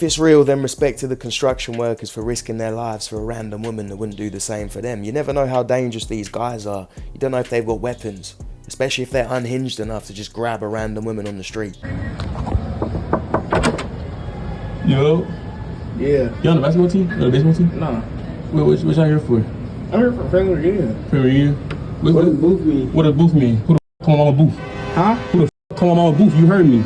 If it's real, then respect to the construction workers for risking their lives for a random woman that wouldn't do the same for them. You never know how dangerous these guys are. You don't know if they've got weapons, especially if they're unhinged enough to just grab a random woman on the street. Yo. Yeah. You on the basketball team? Or the baseball team? Nah. What y'all here for? I'm here for family reunion. Family reunion? What does booth mean? What does booth mean? Who the f*** call my mama booth? Huh? Who the f*** call my mama booth? You heard me.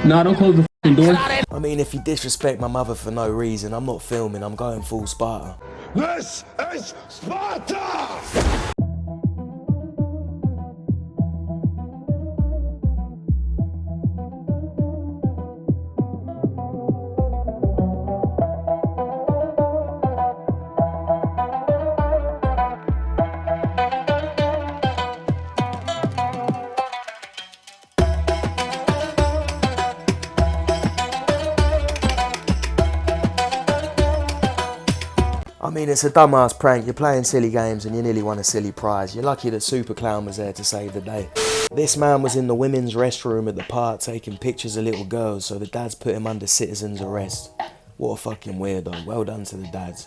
Nah, don't close the f***ing door. I mean, if you disrespect my mother for no reason, I'm not filming, I'm going full Sparta. This is Sparta! I mean, it's a dumbass prank. You're playing silly games and you nearly won a silly prize. You're lucky that Super Clown was there to save the day. This man was in the women's restroom at the park taking pictures of little girls, so the dads put him under citizen's arrest. What a fucking weirdo. Well done to the dads.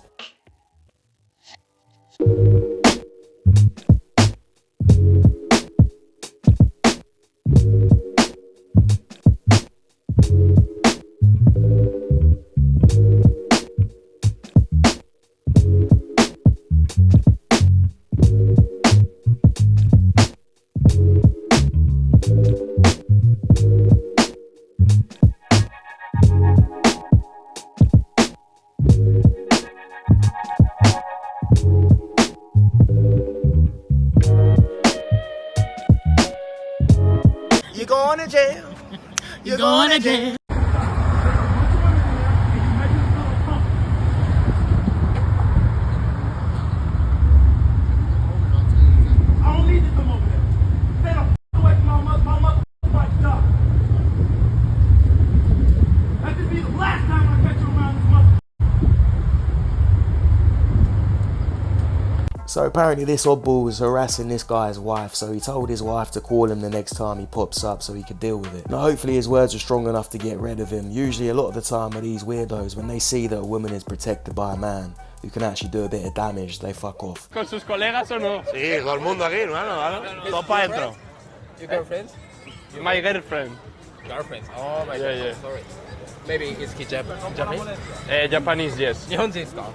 You're going to jail. You're going to jail. I don't need to come over there. Stay the f*** away from my motherfucking dog. That could be the last time I catch you around this mother. So apparently this oddball was harassing this guy's wife, so he told his wife to call him the next time he pops up so he could deal with it. Now hopefully his words are strong enough to get rid of him. Usually a lot of the time with these weirdos, when they see that a woman is protected by a man who can actually do a bit of damage, they fuck off. ¿Con sus colegas o no? Sí, todo el mundo aquí, hermano. Todo para adentro. Your girlfriends? My girlfriend. Girlfriends? Oh my Yeah, god, yeah. sorry. Maybe it's Japanese? Japanese, yes. 日本人ですか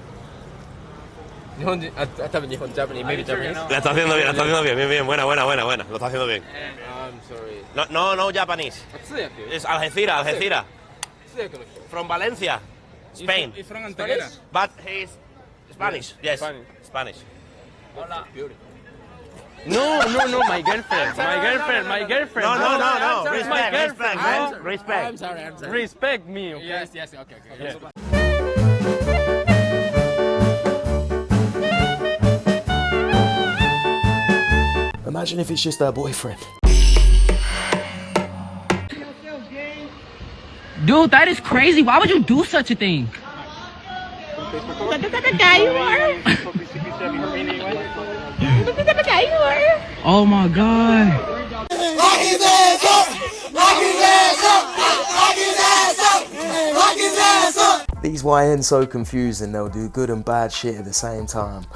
日本人、多分日本、Japanese, maybe Japanese? La está haciendo bien, bien. Buena. Lo está haciendo bien. I'm sorry. No Japanese. 通訳 Es Algeciras. 通訳の人 From Valencia, Spain. Y from Antequera. But he's Spanish. Yes, Spanish. Hola. Beautiful. No, my girlfriend. My girlfriend. No. It's my girlfriend. Respect. I'm sorry. Respect me, okay? Yes, okay. Yeah. Imagine if it's just her boyfriend. Dude, that is crazy. Why would you do such a thing? Look at the guy you are. Look at the guy you are. Oh my god. Lock his ass up! Lock his ass up! Lock his ass up! Lock his ass up! These YNs so confusing, they'll do good and bad shit at the same time.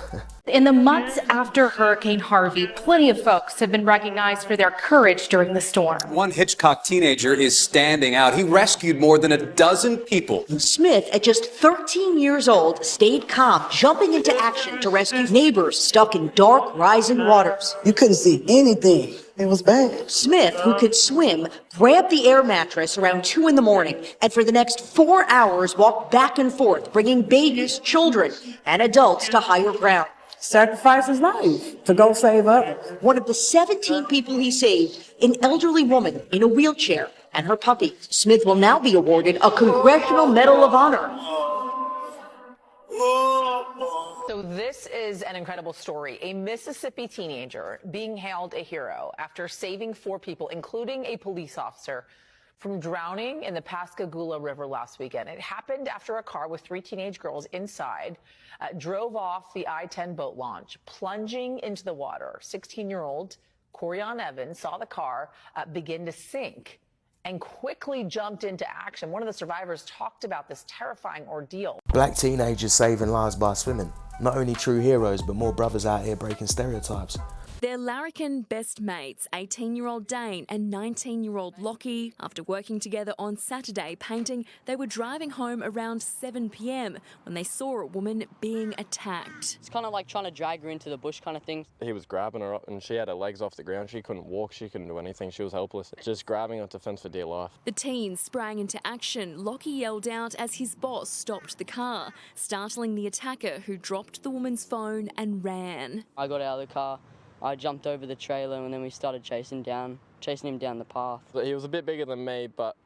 In the months after Hurricane Harvey, plenty of folks have been recognized for their courage during the storm. One Hitchcock teenager is standing out. He rescued more than a dozen people. Smith, at just 13 years old, stayed calm, jumping into action to rescue neighbors stuck in dark, rising waters. You couldn't see anything. It was bad. Smith, who could swim, grabbed the air mattress around 2 a.m. and for the next 4 hours walked back and forth, bringing babies, children, and adults to higher ground. Sacrificed his life to go save others. One of the 17 people he saved, an elderly woman in a wheelchair, and her puppy. Smith will now be awarded a Congressional Medal of Honor. So this is an incredible story. A Mississippi teenager being hailed a hero after saving 4 people, including a police officer, from drowning in the Pascagoula River last weekend. It happened after a car with 3 teenage girls inside drove off the I-10 boat launch, plunging into the water. 16-year-old Corian Evans saw the car begin to sink and quickly jumped into action. One of the survivors talked about this terrifying ordeal. Black teenagers saving lives by swimming. Not only true heroes, but more brothers out here breaking stereotypes. They're larrikin best mates, 18-year-old Dane and 19-year-old Lockie. After working together on Saturday painting, they were driving home around 7 p.m. when they saw a woman being attacked. It's kind of like trying to drag her into the bush kind of thing. He was grabbing her up and she had her legs off the ground. She couldn't walk, she couldn't do anything. She was helpless. Just grabbing her to fence for dear life. The teen sprang into action. Lockie yelled out as his boss stopped the car, startling the attacker who dropped the woman's phone and ran. I got out of the car. I jumped over the trailer and then we started chasing him down the path. He was a bit bigger than me, but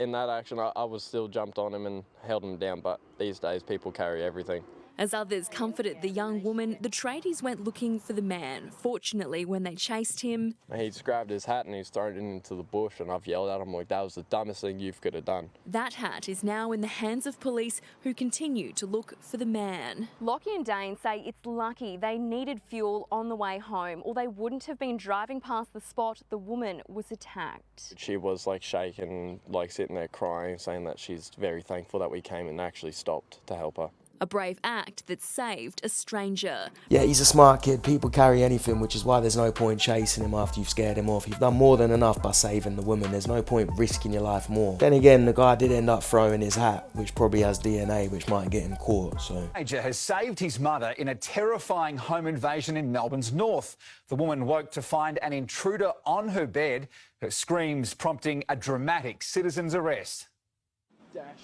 in that action I was still jumped on him and held him down, but these days people carry everything. As others comforted the young woman, the tradies went looking for the man. Fortunately, when they chased him... He just grabbed his hat and he's thrown it into the bush, and I've yelled at him like, that was the dumbest thing you could have done. That hat is now in the hands of police who continue to look for the man. Lockie and Dane say it's lucky they needed fuel on the way home, or they wouldn't have been driving past the spot the woman was attacked. She was like shaking, like sitting there crying, saying that she's very thankful that we came and actually stopped to help her. A brave act that saved a stranger. Yeah, he's a smart kid. People carry anything, which is why there's no point chasing him after you've scared him off. You've done more than enough by saving the woman. There's no point risking your life more. Then again, the guy did end up throwing his hat, which probably has DNA, which might get him caught, so... Teenager has saved his mother in a terrifying home invasion in Melbourne's north. The woman woke to find an intruder on her bed, her screams prompting a dramatic citizen's arrest.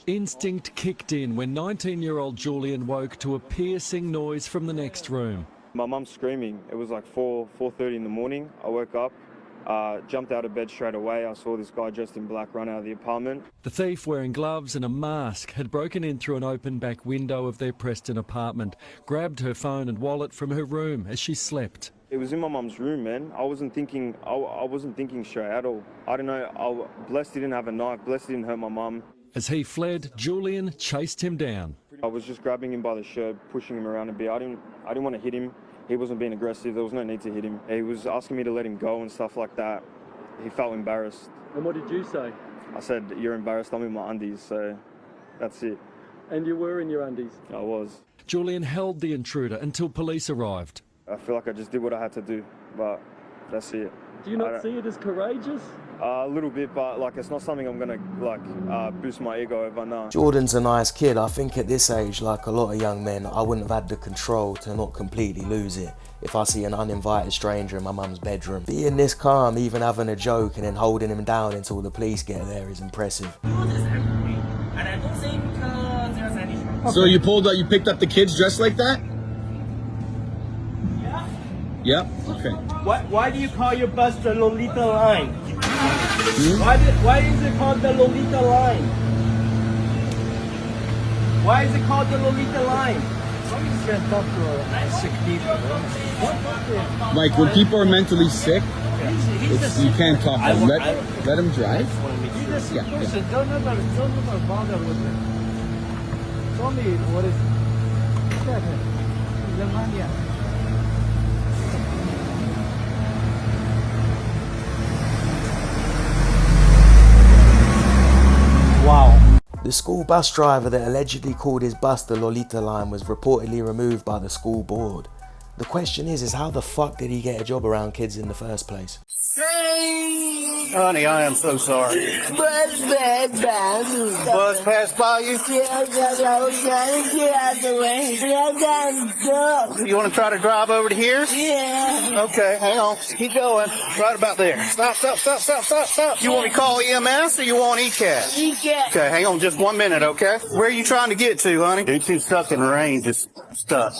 Instinct kicked in when 19-year-old Julian woke to a piercing noise from the next room. My mum's screaming. It was like 4:30 in the morning. I woke up, jumped out of bed straight away. I saw this guy dressed in black run out of the apartment. The thief, wearing gloves and a mask, had broken in through an open back window of their Preston apartment, grabbed her phone and wallet from her room as she slept. It was in my mum's room, man. I wasn't thinking straight at all. I don't know. Blessed he didn't have a knife. Blessed he didn't hurt my mum. As he fled, Julian chased him down. I was just grabbing him by the shirt, pushing him around a bit. I didn't want to hit him. He wasn't being aggressive. There was no need to hit him. He was asking me to let him go and stuff like that. He felt embarrassed. And what did you say? I said, "You're embarrassed. I'm in my undies." So that's it. And you were in your undies? I was. Julian held the intruder until police arrived. I feel like I just did what I had to do, but that's it. Do you not see it as courageous? A little bit, but like it's not something I'm gonna boost my ego over now. Jordan's a nice kid. I think at this age, like a lot of young men, I wouldn't have had the control to not completely lose it if I see an uninvited stranger in my mum's bedroom. Being this calm, even having a joke and then holding him down until the police get there is impressive. So you picked up the kids dressed like that? Yeah. Yeah? Okay. Why do you call your bus the Lolita line? Why is it called the Lolita line? Why is it called the Lolita line? Sick people. Like when people are mentally sick, you can't talk to them. Let them drive. Yeah. Don't bother with it. Tell me what is Lemania. Wow. The school bus driver that allegedly called his bus the Lolita line was reportedly removed by the school board. The question is how the fuck did he get a job around kids in the first place? Honey, I am so sorry. Bus passed by you? You want to try to drive over to here? Yeah. Okay, hang on. Keep going. Right about there. Stop. You want me to call EMS or you want ECAT? ECAT. Okay, hang on just 1 minute, okay? Where are you trying to get to, honey? You're too stuck in the rain, just stuck.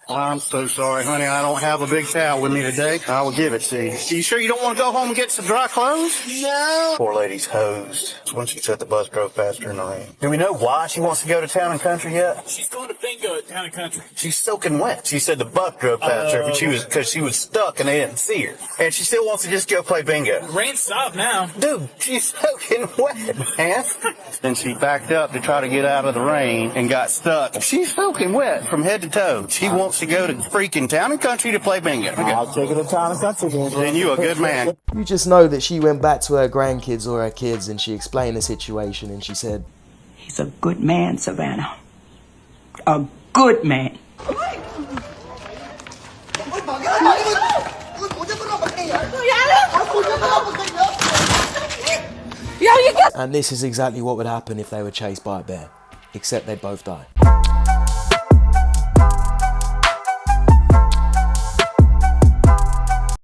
I'm so sorry, honey. I don't have a big towel with me today. I will give it to you. Are you sure you don't want to go home and get some dry clothes? No. Poor lady's hosed. When she said the bus drove past her in the rain. Do we know why she wants to go to Town and Country yet? She's going to bingo at Town and Country. She's soaking wet. She said the bus drove past her, but because she was stuck and they didn't see her. And she still wants to just go play bingo. Rain stopped now. Dude, she's soaking wet, man. Then she backed up to try to get out of the rain and got stuck. She's soaking wet from head to toe. She wants wants to go to freaking town and country to play bingo. Okay. I'll take it to town and country. Then you a good man. You just know that she went back to her grandkids or her kids and she explained the situation and she said, "He's a good man, Savannah. A good man." and this is exactly what would happen if they were chased by a bear, except they'd both die.